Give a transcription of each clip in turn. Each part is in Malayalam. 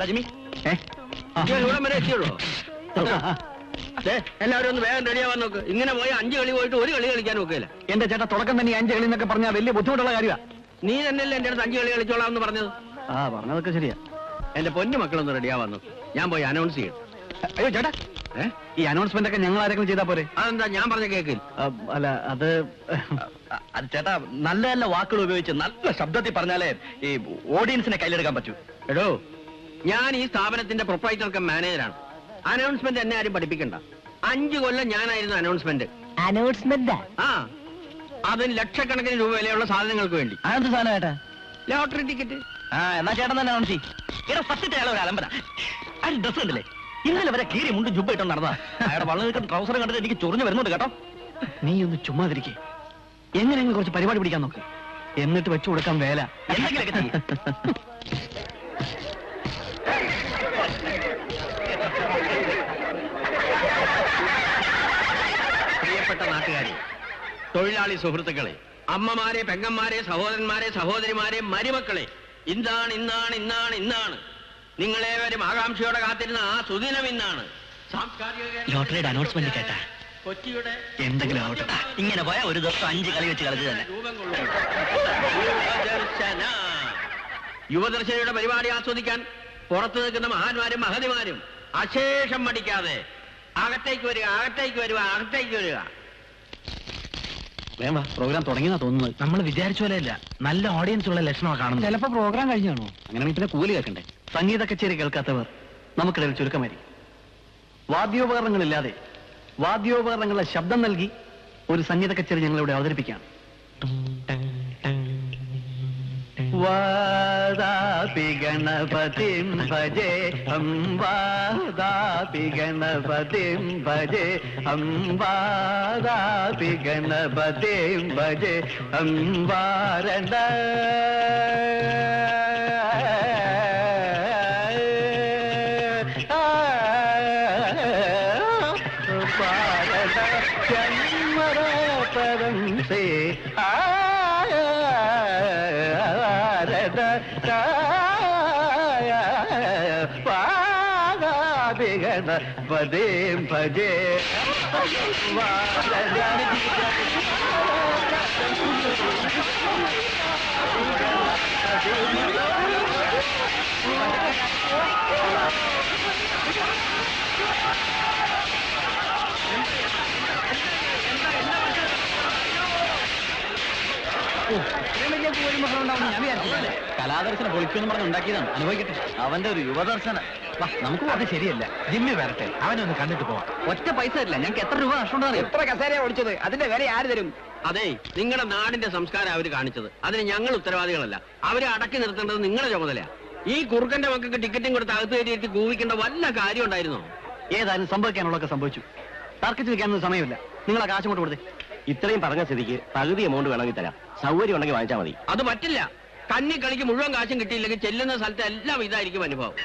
ജിമ്മി ഇവിടെ വരെ എത്തിയുള്ളൂ. എല്ലാവരും ഒന്ന് വേഗം റെഡിയാവാൻ നോക്ക്. ഇങ്ങനെ പോയി 5 കളി പോയിട്ട് ഒരു കളി കളിക്കാൻ നോക്കില്ല. എന്റെ ചേട്ടാ തുടക്കം തന്നെ 5 കളി എന്നൊക്കെ പറഞ്ഞാൽ വലിയ ബുദ്ധിമുട്ടുള്ള കാര്യമാണ്. നീ തന്നെയല്ലേ എന്റെ അടുത്ത് 5 കളി കളിച്ചോളാം എന്ന് പറഞ്ഞത്? പറഞ്ഞതൊക്കെ ശരിയാ. എന്റെ പൊന്നു മക്കളൊന്ന് റെഡിയാവാൻ നോക്ക്. ഞാൻ പോയി അനൗൺസ് ചെയ്യും. അയ്യോ ചേട്ടാ, ഈ അനൗൺസ്മെന്റ് ഒക്കെ ഞങ്ങൾ ആരെങ്കിലും ചെയ്താൽ പോരെ? അതെന്താ ഞാൻ പറഞ്ഞ കേക്കിൽ? അല്ല അത് ചേട്ടാ, നല്ല നല്ല വാക്കുകൾ ഉപയോഗിച്ച് നല്ല ശബ്ദത്തിൽ പറഞ്ഞാലേ ഈ ഓഡിയൻസിനെ കയ്യിലെടുക്കാൻ പറ്റൂ. എടോ, ഞാൻ ഈ സ്ഥാപനത്തിന്റെ പ്രൊപ്പറേറ്റർ കം മാനേജറാണ്. അനൗൺസ്മെന്റ് എന്നെ ആരും പഠിപ്പിക്കണ്ട. 5 കൊല്ലം ഞാനായിരുന്നു അനൗൺസ്മെന്റ്. അതിന് ലക്ഷക്കണക്കിന് രൂപ വിലയുള്ള സാധനങ്ങൾക്ക് വേണ്ടി. അതെന്ത് സാധനം ചേട്ടാ? Lottery ticket. എന്നാ ചേട്ടൻ തന്നെ അനൗൺസ് ചെയ്യും. ഫസ്റ്റ് അയാൾ ഒരു അലമ്പന. ആ ഡ്രസ് കണ്ടില്ലേ? ഇന്നലെ വരെ കീറി മുണ്ടും ജുബ്ബ ഇട്ടോ നടന്നാ. അയാളുടെ വളരെ നിൽക്കുന്ന ട്രൗസർ കണ്ടിട്ട് എനിക്ക് ചൊറിഞ്ഞു വരുന്നുണ്ട് കേട്ടോ. നീ ഒന്ന് ചുമ്മാതിരിക്കേ. എങ്ങനെയെങ്കിലും കുറച്ച് പരിപാടി പിടിക്കാൻ നോക്ക്. എന്നിട്ട് വെച്ചു കൊടുക്കാൻ വേല എന്തെങ്കിലൊക്കെ ചെയ്യും. പ്രിയപ്പെട്ട നാട്ടുകാരെ, തൊഴിലാളി സുഹൃത്തുക്കളെ, അമ്മമാരെ, പെങ്ങന്മാരെ, സഹോദരന്മാരെ, സഹോദരിമാരെ, മരുമക്കളെ, ഇന്നാണ് നിങ്ങളേവരും ആകാംക്ഷയോടെ കാത്തിരുന്ന ആ സുദിനം ഇന്നാണ്. ലോട്ടറിയുടെ അനൗൺസ്മെന്റ് കേട്ടാ? കൊച്ചിയുടെ എന്തെങ്കിലും ആവട്ടെ, ഇങ്ങനെ പോയാൽ ഒരു ദിവസം 5 കളി വെച്ച് കളിച്ചു തന്നെ. യുവദർശനയുടെ പരിപാടി ആസ്വദിക്കാൻ പുറത്തു നിൽക്കുന്ന മഹാന്മാരും മഹതിമാരും അശേഷം മടിക്കാതെ അകത്തേക്ക് വരിക. വേണ്ട, പ്രോഗ്രാം തുടങ്ങിയെന്നാ തോന്നുന്നത്. നമ്മൾ വിചാരിച്ച പോലെയല്ല, നല്ല ഓഡിയൻസ് ഉള്ള ലക്ഷണമാണ് കാണുന്നത്. ചിലപ്പോ പ്രോഗ്രാം കഴിഞ്ഞാണോ? അങ്ങനെ പിന്നെ കൂലി കേൾക്കണ്ടേ? സംഗീത കച്ചേരി കേൾക്കാത്തവർ നമുക്കിടയിൽ ചുരുക്കമായി. വാദ്യോപകരണങ്ങളില്ലാതെ വാദ്യോപകരണങ്ങളുടെ ശബ്ദം നൽകി ഒരു സംഗീത കച്ചേരി ഞങ്ങളിവിടെ അവതരിപ്പിക്കുകയാണ്. വാദാപി ഗണപതിം ഭജേ വാദാപി ഗണപതിം ഭജേ വാദാപി ഗണപതിം ഭജേ വാരണ പരം സേ പദേ ഭജേ കലാദർശനം പൊളിക്കുമെന്ന് പറഞ്ഞ് ഉണ്ടാക്കിയതാണ്. അനുഭവിക്കട്ടെ. അവന്റെ ഒരു യുവദർശനം. നമുക്ക് അത് ശരിയല്ല. ജിമ്മി വരട്ടെ, അവനൊന്ന് കണ്ടിട്ട് പോവാം. ഒറ്റ പൈസ ഇല്ല. ഞങ്ങൾക്ക് എത്ര രൂപ നഷ്ടം? എത്ര കസേരയാണ് ഓടിച്ചത്? അതിന്റെ വില ആര് തരും? അതെ, നിങ്ങളുടെ നാടിന്റെ സംസ്കാരം അവര് കാണിച്ചത്. അതിന് ഞങ്ങൾ ഉത്തരവാദികളല്ല. അവരെ അടക്കി നിർത്തേണ്ടത് നിങ്ങളുടെ ചുമതലയാണ്. ഈ കുറുക്കന്റെ മക്കൾക്ക് ടിക്കറ്റും കൊടുത്ത് അകത്ത് കയറ്റിയിട്ട് കൂവിക്കേണ്ട വല്ല കാര്യം ഉണ്ടായിരുന്നോ? ഏതായാലും സംഭവിക്കാനുള്ളതൊക്കെ സംഭവിച്ചു. തർക്കിച്ച് നിൽക്കാനൊന്നും സമയമില്ല. നിങ്ങൾ ആ കാശ് കൊണ്ട് കൊടുത്തേ. ഇത്രയും പറഞ്ഞ സ്ഥിതിക്ക് പകുതി എമൗണ്ട് വേണമെങ്കിൽ തരാം. സൗകര്യം ഉണ്ടെങ്കിൽ വാങ്ങിച്ചാൽ മതി. അത് പറ്റില്ല. കന്നി കളിക്ക് മുഴുവൻ കാശും കിട്ടിയില്ലെങ്കിൽ ചെല്ലുന്ന സ്ഥലത്ത് എല്ലാം ഇതായിരിക്കും അനുഭവം.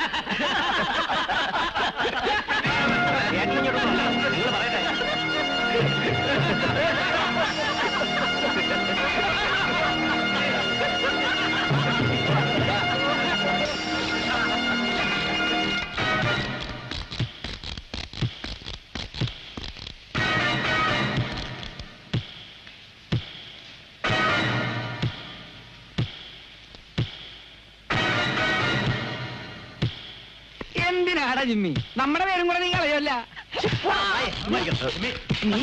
എന്തിനാടാ ജിമ്മി? നമ്മുടെ പേരും കൂടെ നീ കളയല്ല. നീ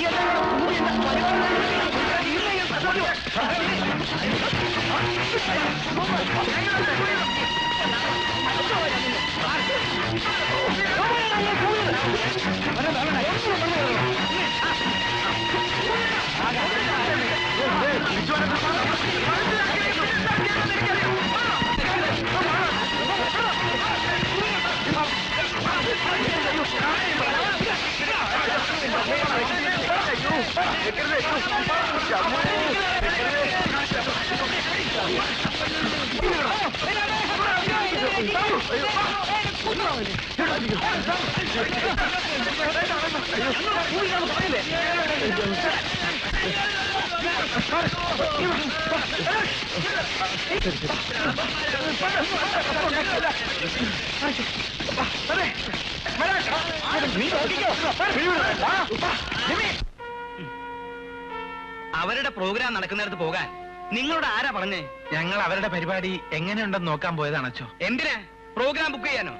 അവരുടെ പ്രോഗ്രാം നടക്കുന്നിടത്ത് പോകാൻ നിങ്ങളോട് ആരാ പറഞ്ഞേ? ഞങ്ങൾ അവരുടെ പരിപാടി എങ്ങനെയുണ്ടെന്ന് നോക്കാൻ പോയതാണ് അച്ഛോ. എന്തിനാ? പ്രോഗ്രാം ബുക്ക് ചെയ്യാനോ?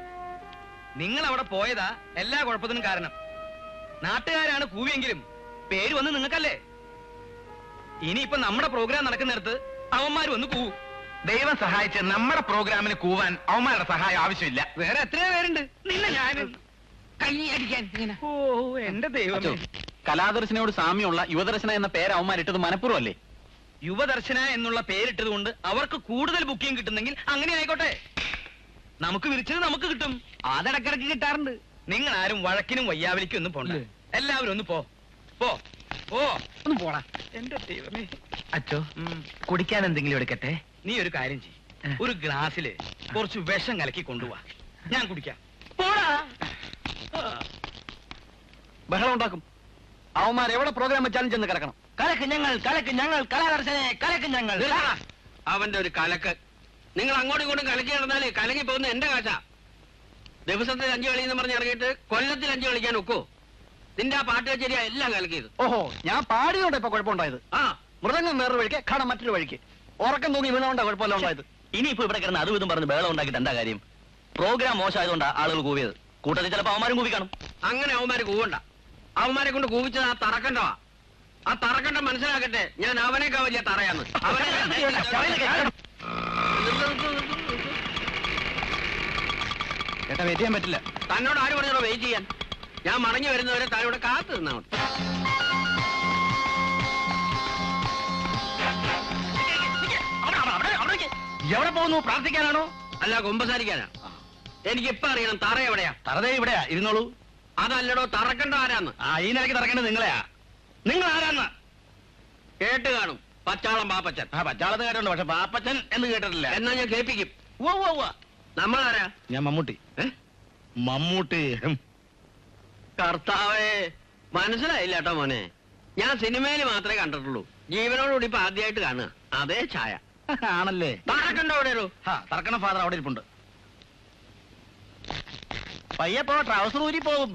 നിങ്ങൾ അവിടെ പോയതാ എല്ലാ കുഴപ്പത്തിനും കാരണം. നാട്ടുകാരാണ് കൂവിയെങ്കിലും പേര് വന്ന് നിങ്ങൾക്കല്ലേ. ഇനിയിപ്പോ നമ്മുടെ പ്രോഗ്രാം നടക്കുന്നിടത്ത് അവന്മാർ വന്ന് കൂവും. ദൈവം സഹായിച്ച് നമ്മുടെ പ്രോഗ്രാമിന് കൂവാൻ അവന്മാരുടെ സഹായം ആവശ്യമില്ല. വേറെ എത്രയോ പേരുണ്ട്. നിന്നെ ഞാൻ കൈയടിക്കാൻ. ഓ എന്റെ ദൈവമേ. കലാദർശനയോട് സാമ്യമുള്ള യുവദർശന എന്ന പേര് അവന്മാരിട്ടത് മനഃപൂർവ്വമല്ലേ? യുവദർശന എന്നുള്ള പേരിട്ടത് കൊണ്ട് അവർക്ക് കൂടുതൽ ബുക്കിംഗ് കിട്ടുന്നെങ്കിൽ അങ്ങനെ ആയിക്കോട്ടെ. നമുക്ക് വിരിച്ചത് നമുക്ക് കിട്ടും. അതിടക്കിടക്ക് കിട്ടാറുണ്ട്. നിങ്ങൾ ആരും വഴക്കിനും വയ്യാവലിക്കും ഒന്നും പോണ്ട. എല്ലാവരും ഒന്ന് പോ പോ ഓ ഒന്ന് പോടാ. എന്റെ ദൈവമേ. അച്ഛോ, കുടിക്കാൻ എന്തെങ്കിലും എടുക്കട്ടെ? നീ ഒരു കാര്യം ചെയ്യ്. ഒരു ഗ്ലാസ്സില് കുറച്ച് വിഷം കലക്കി കൊണ്ടുപോവാ, ഞാൻ കുടിക്കാം. പോടാ. ബഹളം ഉണ്ടാക്കും. അവന്മാർ എവിടെ പ്രോഗ്രാം വെച്ചാലും ചെന്ന് കിടക്കണം. കലക്ക് ഞങ്ങൾ കലാദർശനെ കലക്ക് ഞങ്ങൾ. അവന്റെ ഒരു കലക്ക്. നിങ്ങൾ അങ്ങോട്ടും ഇങ്ങോട്ടും കലക്കി നടന്നാലേ കലങ്ങി പോകുന്ന എന്റെ കാശാ. ദിവസത്തിൽ 5 കളി എന്ന് പറഞ്ഞ് ഇറങ്ങിയിട്ട് കൊല്ലത്തിൽ 5 കളിക്കാൻ ഒക്കോ? നിന്റെ ആ പാട്ട് കച്ചേരിയാ എല്ലാം കലക്കിയത്. ഓഹോ, ഞാൻ പാടിയോണ്ട് ഇപ്പൊ കുഴപ്പമുണ്ടായത്. ആ മൃദംഗം വേറൊരു വഴിക്ക്, ഘടം മറ്റൊരു വഴിക്ക്. ഉറക്കം തൂങ്ങി വീണോണ്ടാ കുഴപ്പമില്ല ഉണ്ടായത്. ഇനിയിപ്പോ ഇവിടെ കിടന്ന് അതും ഇതും പറഞ്ഞ് ബഹളം ഉണ്ടാക്കിയിട്ട് എന്താ കാര്യം? പ്രോഗ്രാം മോശമായതുകൊണ്ടാ ആളുകൾ കൂവിയത്. കൂട്ടത്തിൽ ചിലപ്പോ അവന്മാരും കൂവി കാണും. അങ്ങനെ അവന്മാര് കൂവണ്ട. അവന്മാരെ കൊണ്ട് കൂവിച്ചത് ആ തറക്കണ്ടവാ. ആ തറക്കണ്ടം മനസ്സിലാക്കട്ടെ, ഞാൻ അവനേക്കാ വലിയ തറയാന്ന്. ചേട്ടാ, വെയിറ്റ് ചെയ്യാൻ പറ്റില്ല. തന്നോട് ആര് പറഞ്ഞോ വെയിറ്റ് ചെയ്യാൻ? ഞാൻ മടങ്ങി വരുന്നവരെ താനോട് കാത്തു നിന്നാ മതി. എവിടെ പോകുന്നു? പ്രാർത്ഥിക്കാനാണോ അല്ല കുമ്പസാരിക്കാനാ? എനിക്കിപ്പോ അറിയണം തറ എവിടെയാ. തറതേ ഇവിടെയാ, ഇരുന്നോളൂ. അതല്ലടോ തറക്കണ്ട ആരാന്ന്. ഈ നിലയ്ക്ക് തറക്കേണ്ടത് നിങ്ങളെയാ. നിങ്ങൾ ആരാന്ന് കേട്ട് കാണും. പച്ചാളം പാപ്പച്ചൻ. പച്ചാളത്ത് കേട്ടുണ്ട്, പക്ഷെ പാപ്പച്ചൻ എന്ന് കേട്ടിട്ടില്ല. എന്നാ ഞാൻ കേൾപ്പിക്കും. നമ്മളാരാ? ഞാൻ മമ്മൂട്ടി. മമ്മൂട്ടി. കർത്താവേ, മനസ്സിലായില്ല കേട്ടോ മോനെ. ഞാൻ സിനിമയിൽ മാത്രമേ കണ്ടിട്ടുള്ളൂ. ജീവനോടുകൂടി ഇപ്പൊ ആദ്യമായിട്ട് കാണുക. അതേ ഛായ ആണല്ലേ? തറക്കണ്ട എവിടെയോ? തറക്കണ ഫാദർ അവിടെ ഇരിപ്പുണ്ട്. പയ്യപ്പോ ട്രൗസർ ഊരി പോകും.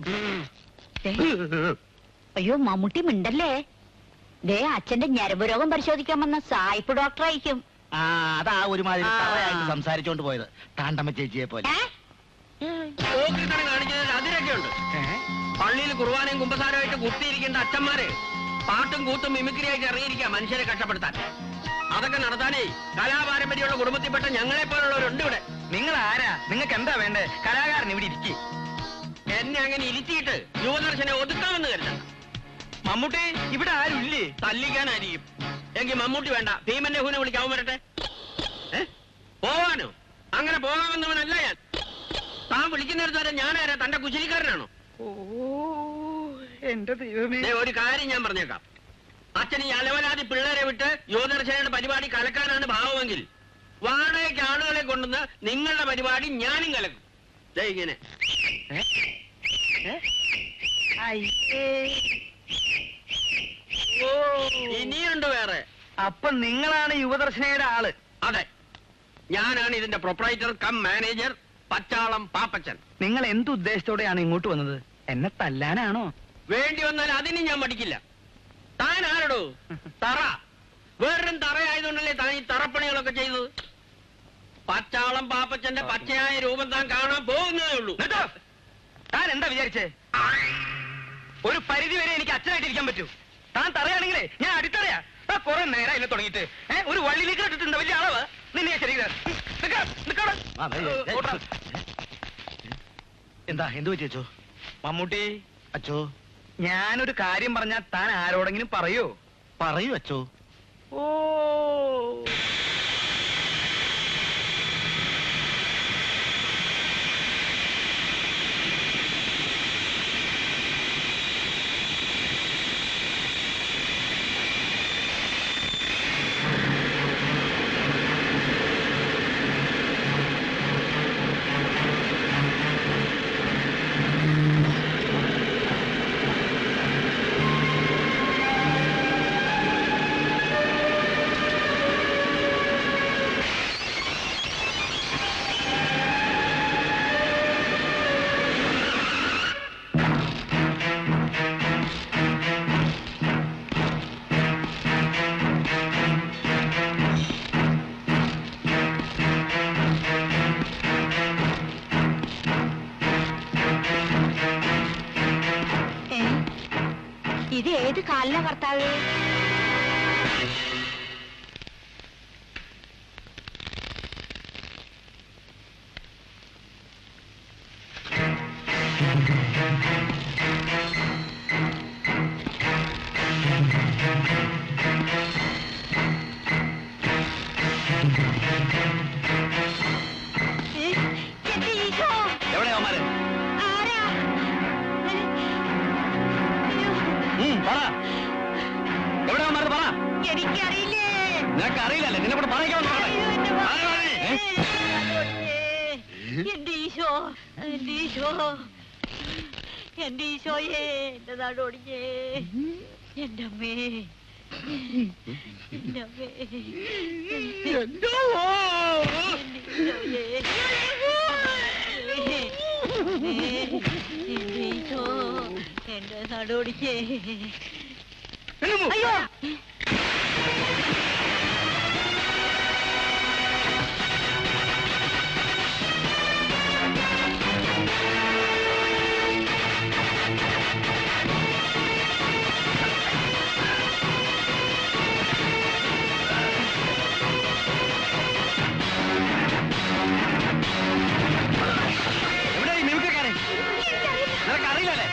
അയ്യോ, മമ്മൂട്ടി മിണ്ടല്ലേ. ദേ അച്ഛന്റെ ഞരമ്പ് രോഗം പരിശോധിക്കാൻ വന്ന സായിപ്പ് ഡോക്ടർ ആയിരിക്കും. അതാ ഒരുമാതിരി തറയായിട്ട് സംസാരിച്ചോണ്ട് പോയത്, താണ്ടമ്മ ചേച്ചിയെ പോലെ. കാണിച്ചതിൽ അതിരൊക്കെ ഉണ്ട്. പള്ളിയിൽ കുർബാനയും കുമ്പസാരമായിട്ട് കുത്തിയിരിക്കേണ്ട അച്ഛന്മാര് പാട്ടും കൂത്തും മിമിക്രി ആയിട്ട് ഇറങ്ങിയിരിക്കുക മനുഷ്യരെ കഷ്ടപ്പെടുത്താൻ. അതൊക്കെ നടത്താനേ കലാപാരമ്പര്യമുള്ള കുടുംബത്തിൽപ്പെട്ട ഞങ്ങളെ പോലുള്ളവരുണ്ട് ഇവിടെ. നിങ്ങൾ ആരാ? നിങ്ങൾക്ക് എന്താ വേണ്ടേ? കലാകാരൻ ഇവിടെ ഇരിക്കും. എന്നെ അങ്ങനെ ഇരുത്തിയിട്ട് യുവദർശനെ ഒതുക്കാമെന്ന് കരുതണ്ട. മമ്മൂട്ടി, ഇവിടെ ആരും ഇല്ലേ? തല്ലിക്കാനായിരിക്കും. എങ്കിൽ മമ്മൂട്ടി വേണ്ട, ഭീമന്റെ ഹൂനെ വിളിക്കാവും വരട്ടെ. പോവാനോ? അങ്ങനെ പോകാമെന്നവനല്ല ഞാൻ. താൻ വിളിക്കുന്നിടത്ത് വരെ ഞാനാരാ? തന്റെ കുശലിക്കാരനാണോ? ഓ എന്റെ ദൈവമേ. ഒരു കാര്യം ഞാൻ പറഞ്ഞേക്കാം. അച്ഛൻ ഈ അലവലാതി പിള്ളേരെ വിട്ട് യുവദർശനയുടെ പരിപാടി കലക്കാനാണ് ഭാവമെങ്കിൽ വാടകയ്ക്ക് ആളുകളെ കൊണ്ടുവന്ന് നിങ്ങളുടെ പരിപാടി ഞാനും കലക്കും. ഇങ്ങനെ ഇനിയുണ്ട് വേറെ. അപ്പൊ നിങ്ങളാണ് യുവദർശനയുടെ ആള്? അതെ, ഞാനാണ് ഇതിന്റെ proprietor cum manager Pachalam Pappachan. നിങ്ങൾ എന്തുദ്ദേശത്തോടെയാണ് ഇങ്ങോട്ട് വന്നത്? എന്നെ തല്ലാനാണോ? വേണ്ടി വന്നാൽ അതിന് ഞാൻ മടിക്കില്ല. താൻ ആരടോ? തറ. വേറൊരു തറയായതുകൊണ്ടല്ലേ താൻ ഈ തറപ്പണികളൊക്കെ ചെയ്തത്. പച്ചാളം പാപ്പച്ചന്റെ പച്ചയായ രൂപം താൻ കാണാൻ പോകുന്നതേ ഉള്ളൂ. താൻ എന്താ വിചാരിച്ചേ? ഒരു പരിധി വരെ എനിക്ക് അച്ഛനായിട്ടിരിക്കാൻ പറ്റൂ. താൻ തറയാണെങ്കിലേ ഞാൻ അടിത്തറയാ. കുറെ നേരം തുടങ്ങിയിട്ട് ഒരു വള്ളിയിലേക്ക് ഇട്ടിട്ടുണ്ട് വലിയ അളവ്. നിന്നെ ശരീരം എന്താ എന്ത് വെച്ചോ? മമ്മൂട്ടി അച്ചോ, ഞാനൊരു കാര്യം പറഞ്ഞാൽ താൻ ആരോടെങ്കിലും പറയോ? പറയൂ അച്ചോ. ഓ ഏത് കാലിനാ കർത്താവ്? എവിടെയാ പറ. എനിക്കറിയില്ലേ. നിനക്ക് അറിയില്ലല്ലേ? നിന്നെ കൂടെ പറയിക്കാൻ എന്റെ ഈശോ, എന്റെ ഈശോ, എന്റെ ഈശോയേ, എന്റെ നാടോടിഞ്ഞേ, എന്റെ അമ്മേ, എന്റെ അമ്മേ, എന്റെ ഈശോയേ, എന്റെ ഈശോ, എന്റെ നാടോടിഞ്ഞേ. അയ്യോ, നിനക്കറിയില്ലല്ലേ?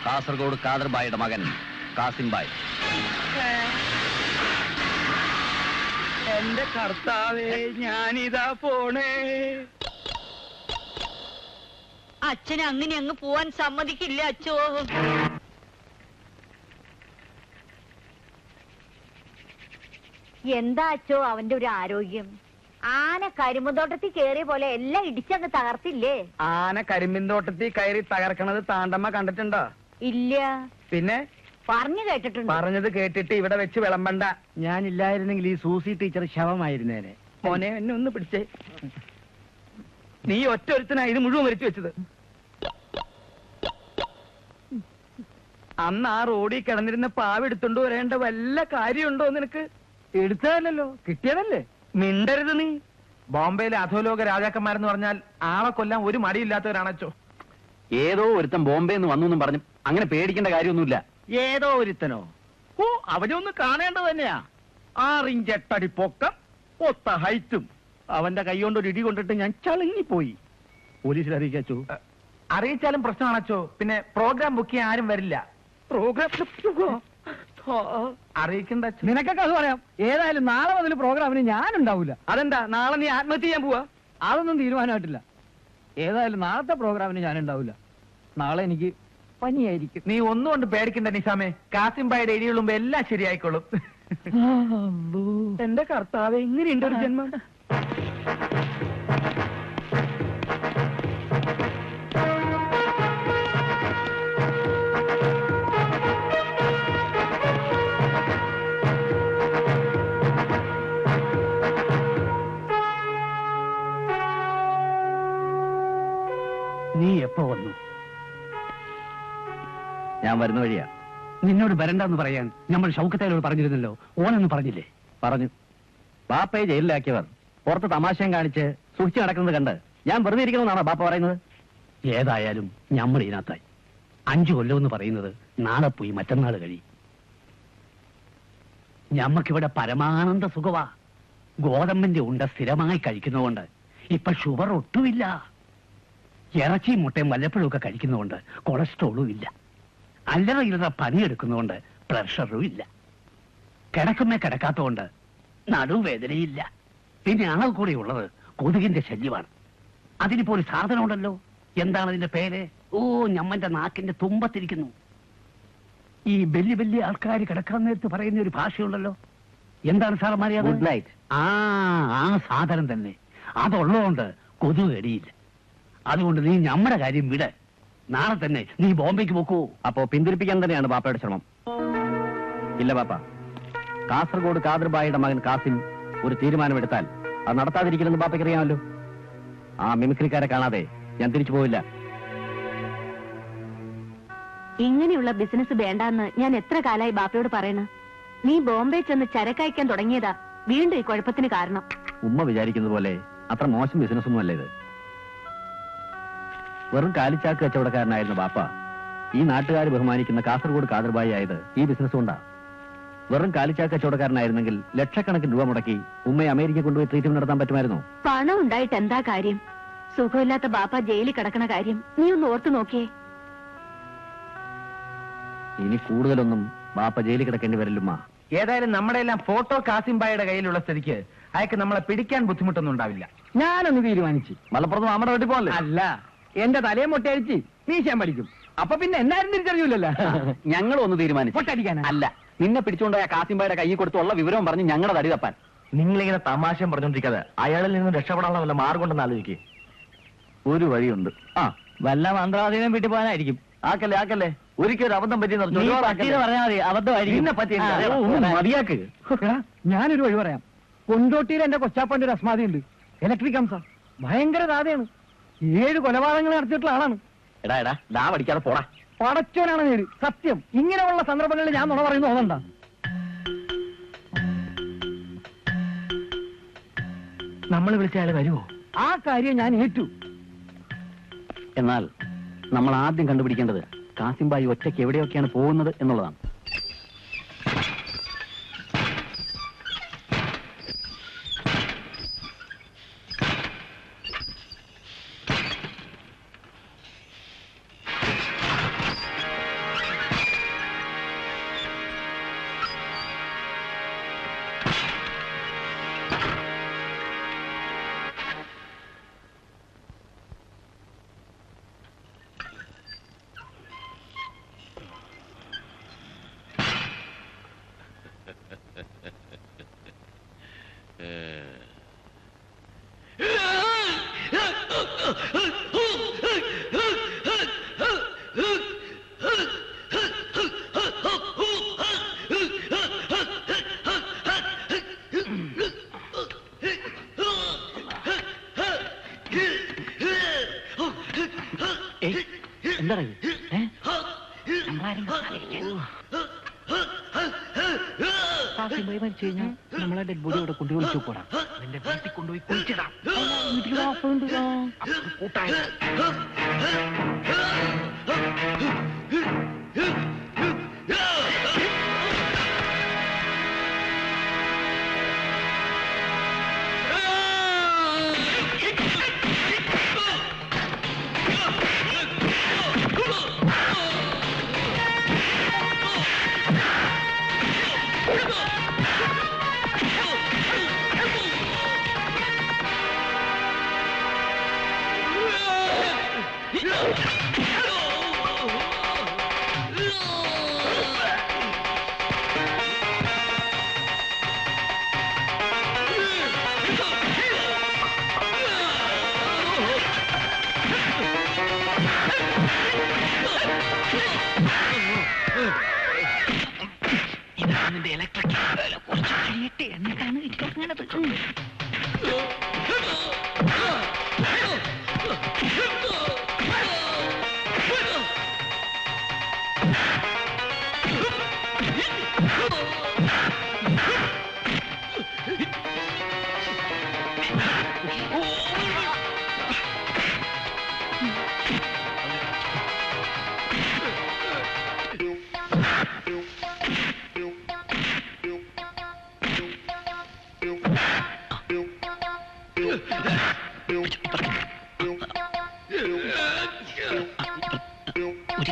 കാസർഗോഡ് കാദർ ബായിയുടെ മകൻ കാസിം ബായ്. എന്റെ കർത്താവേ, ഞാനിതാ പോണേ. അച്ഛൻ അങ്ങനെ അങ്ങ് പോവാൻ സമ്മതിക്കില്ല അച്ഛോ. എന്താ അച്ഛോ അവന്റെ ഒരു ആരോഗ്യം? ആന കരിമ്പുന്തോട്ടത്തിൽ കേറിയ പോലെ എല്ലാം ഇടിച്ചങ്ങ് തകർത്തില്ലേ? ആന കരിമ്പിൻതോട്ടത്തിൽ കയറി തകർക്കണത് താണ്ടമ്മ കണ്ടിട്ടുണ്ടോ? ഇല്ല. പിന്നെ പറഞ്ഞു കേട്ടിട്ടുണ്ട്. പറഞ്ഞത് കേട്ടിട്ട് ഇവിടെ വെച്ച് വിളമ്പണ്ട. ഞാനില്ലായിരുന്നെങ്കിൽ ഈ സൂസി ടീച്ചർ ശവമായിരുന്നേനെ. മോനെ, എന്നെ ഒന്ന് പിടിച്ചേ. നീ ഒറ്റൊരുത്തനാ ഇത് മുഴുവൻ വരച്ചു വെച്ചത്. അന്ന് ആ റോഡിൽ കിടന്നിരുന്ന പാവ് എടുത്തോണ്ട് വരേണ്ട വല്ല കാര്യമുണ്ടോ നിനക്ക്? എടുത്തതല്ലോ, കിട്ടിയതല്ലേ. മിണ്ടരുത് നീ. ബോംബെയിലെ അധോലോക രാജാക്കന്മാരെന്ന് പറഞ്ഞാൽ ആളെ കൊല്ലാൻ ഒരു മടിയില്ലാത്തവരാണച്ചോ. ഏതോ ഒരുത്തൻ ബോംബെ നിന്ന് വന്നു പറഞ്ഞു. അങ്ങനെ പേടിക്കേണ്ട കാര്യമൊന്നുമില്ല. ഏതോ ഒരുത്തനോ? ഓ, അവനൊന്ന് കാണേണ്ടത് തന്നെയാ. 6 ഇഞ്ച് 8 അടി പൊക്കം, ഒത്ത ഹൈറ്റും. അവന്റെ കൈ കൊണ്ട് ഒരു ഇടി കൊണ്ടിട്ട് ഞാൻ ചളങ്ങിപ്പോയി. പോലീസിൽ അറിയിക്കാച്ചോ? അറിയിച്ചാലും പ്രശ്നമാണച്ചോ. പിന്നെ പ്രോഗ്രാം ബുക്ക് ചെയ്യാൻ ആരും വരില്ല. പ്രോഗ്രാം അറിയിക്കണ്ട. നിനക്കൊക്കെ അത് പറയാം. ഏതായാലും നാളെ മുതൽ പ്രോഗ്രാമിന് ഞാനുണ്ടാവില്ല. അതെന്താ? നാളെ നീ ആത്മഹത്യ ചെയ്യാൻ പോവാ? അതൊന്നും തീരുമാനമായിട്ടില്ല. ഏതായാലും നാളത്തെ പ്രോഗ്രാമിന് ഞാനുണ്ടാവില്ല. നാളെ എനിക്ക് പനിയായിരിക്കും. നീ ഒന്നുകൊണ്ട് പേടിക്കണ്ട നിസാമേ. കാസിം ബായുടെ എഴുതിയുള്ളുമ്പോ എല്ലാം ശരിയായിക്കോളും. എന്റെ കർത്താവേ, എങ്ങനെയുണ്ട് ഒരു ജന്മം? നീ എപ്പോ വന്നു? ഞാൻ വരുന്ന വഴിയാ. നിന്നോട് വരണ്ടെന്ന് പറയാൻ നമ്മൾ ഷൗക്കത്തേലോട് പറഞ്ഞിരുന്നല്ലോ. ഓനൊന്നും പറഞ്ഞില്ലേ? പറഞ്ഞു. ബാപ്പയെ ജയിലിലാക്കിയവർ പുറത്ത് തമാശയും കാണിച്ച് സൂക്ഷിച്ചു നടക്കുന്നത് കണ്ട് ഞാൻ വെറുതെ ഇരിക്കണമെന്നാണോ ബാപ്പ പറയുന്നത്? ഏതായാലും നമ്മൾ ഇതിനകത്തായി. 5 കൊല്ലമെന്ന് പറയുന്നത് നാളെ പോയി മറ്റന്നാൾ കഴി. ഞമ്മക്കിവിടെ പരമാനന്ദ സുഖവാ. ഗോതമ്പിന്റെ ഉണ്ട സ്ഥിരമായി കഴിക്കുന്നതുകൊണ്ട് ഇപ്പൊ ഷുഗർ ഒട്ടുമില്ല. ഇറച്ചിയും മുട്ടയും വല്ലപ്പോഴും ഒക്കെ കഴിക്കുന്നതുകൊണ്ട് കൊളസ്ട്രോളും ഇല്ല. അല്ലറ ഇല്ലറ പണിയെടുക്കുന്നതുകൊണ്ട് പ്രഷറും ഇല്ല. കിടക്കുമേ കിടക്കാത്തതുകൊണ്ട് നടുവേദനയില്ല. പിന്നെ ആൾ കൂടെ ഉള്ളത് കൊതുകിന്റെ ശല്യമാണ്. അതിനിപ്പോ ഒരു സാധനം ഉണ്ടല്ലോ. എന്താണ് അതിന്റെ പേര്? ഓ, ഞമ്മന്റെ നാക്കിന്റെ തുമ്പത്തിരിക്കുന്നു. ഈ വലിയ വലിയ ആൾക്കാർ കിടക്കാൻ നേരത്ത് പറയുന്ന ഒരു ഭാഷയുണ്ടല്ലോ. എന്താണ് സാറന്മാരെ? Good night. ആ സാധനം തന്നെ. അതുള്ളതുകൊണ്ട് കൊതുക് കടിയില്ല. അതുകൊണ്ട് നീ നമ്മുടെ കാര്യം വിട്. നാളെ തന്നെ നീ ബോംബെക്ക് പോക്കൂ. അപ്പോ പിന്തിരിപ്പിക്കാൻ തന്നെയാണ് ബാപ്പയുടെ ശ്രമം. ഇല്ല ബാപ്പ, കാസർഗോഡ് കാദർബായിയുടെ മകൻ കാസിം ഒരു തീരുമാനമെടുത്താൽ അത് നടത്താതിരിക്കില്ലെന്ന് ബാപ്പയ്ക്ക് അറിയാമല്ലോ. ആ മിമിക്രിക്കാരെ കാണാതെ ഞാൻ തിരിച്ചു പോവില്ല. ഇങ്ങനെയുള്ള ബിസിനസ് വേണ്ടാന്ന് ഞാൻ എത്ര കാലായി ബാപ്പയോട് പറയണ. നീ ബോംബെ ചെന്ന് ചരക്കയക്കാൻ തുടങ്ങിയതാ വീണ്ടും ഈ കുഴപ്പത്തിന് കാരണം. ഉമ്മ വിചാരിക്കുന്നത് പോലെ അത്ര മോശം ബിസിനസ് ഒന്നും അല്ല ഇത്. വെറും കാലിച്ചാക്ക് കച്ചവടക്കാരനായിരുന്ന ബാപ്പ ഈ നാട്ടുകാർ ബഹുമാനിക്കുന്ന കാസർഗോഡ് കാദർബായി ആയത് ഈ ബിസിനസ് കൊണ്ടാ. വെറും കാലിച്ചാക്ക് കച്ചവടക്കാരനായിരുന്നെങ്കിൽ ലക്ഷക്കണക്കിന് രൂപ മുടക്കി ഉമ്മയെ അമേരിക്ക കൊണ്ടുപോയി ട്രീറ്റ്മെന്റ് നടത്താൻ പറ്റുമായിരുന്നോ? പണം ഉണ്ടായിട്ട് എന്താ കാര്യം? സുഖമില്ലാത്ത ബാപ്പ ജയിലിൽ കിടക്കണ കാര്യം നീ ഒന്ന് ഓർത്തു നോക്കിയേ. ഇനി കൂടുതലൊന്നും ബാപ്പ ജയിലിൽ കിടക്കേണ്ടി വരില്ലുമ്മ. ഏതായാലും നമ്മുടെ എല്ലാം ഫോട്ടോ കാസിംബായുടെ കയ്യിലുള്ള സ്ഥിതിക്ക് അയക്ക് നമ്മളെ പിടിക്കാൻ ബുദ്ധിമുട്ടൊന്നും ഉണ്ടാവില്ല. ഞാനൊന്ന് തീരുമാനിച്ചു. മലപ്പുറത്ത് നമ്മുടെ വീട്ടിൽ പോകല്ലേ? അല്ല, എന്റെ തലയെ മുട്ടയടിച്ച് മീശാൻ പഠിക്കും. അപ്പൊ പിന്നെ എന്നാരും തിരിച്ചറിയൂലല്ലോ. ഞങ്ങളും ഒന്ന് തീരുമാനിച്ചു. പൊട്ടടിക്കാനാ? അല്ല, നിന്നെ പിടിച്ചുകൊണ്ടായ കാസിംബായുടെ കൈ കൊടുത്തുള്ള വിവരവും പറഞ്ഞ് ഞങ്ങളുടെ തടി തപ്പാൻ. നിങ്ങളിങ്ങനെ തമാശയും പറഞ്ഞോണ്ടിരിക്കാതെ അയാളിൽ നിന്ന് രക്ഷപ്പെടാനുള്ള വല്ല മാർഗം ഉണ്ടെന്ന് ആലോചിക്കേ. ഒരു വഴിയുണ്ട്. വല്ല മന്ത്രവാദിനും വീട്ടിൽ പോകാനായിരിക്കും. ആക്കല്ലേ ഒരിക്കലും ഒരു അബദ്ധം പറ്റി നീ പറ്റീന്ന് പറഞ്ഞാൽ മതി, അബദ്ധമായിരിക്കും. മതിയാക്ക്. ഞാനൊരു വഴി പറയാം. കൊണ്ടോട്ടിയിൽ എന്റെ കൊച്ചാപ്പന്റെ ഒരു അസ്മാതി ഉണ്ട്. ഇലക്ട്രിക് ഹംസ ഭയങ്കര ദാതയാണ്. 7 കൊലപാതകങ്ങൾ നടത്തിയിട്ടുള്ള ആളാണ്. എടാ ദാ പഠിക്കാതെ പോടാ. പടച്ചോനാണ് നേര്. സത്യം, ഇങ്ങനെയുള്ള സന്ദർഭങ്ങളിൽ ഞാൻ നുണ പറയുന്നു തോന്നണ്ട. നമ്മൾ വിളിച്ച അയാൾ വരുമോ? ആ കാര്യം ഞാൻ ഏറ്റു. എന്നാൽ നമ്മൾ ആദ്യം കണ്ടുപിടിക്കേണ്ടത് കാസിംബായി ഒറ്റയ്ക്ക് എവിടെയൊക്കെയാണ് പോകുന്നത് എന്നുള്ളതാണ്. എന്താണ് നമ്മളെ ഡെഡ് ബോഡി അവിടെ കൊണ്ടുപോയി വിളിച്ചു പോടാ. നിന്റെ വീട്ടിൽ കൊണ്ടുപോയി കുളിച്ചിടാം. ഒരു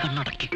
കണ്ണടക്കി.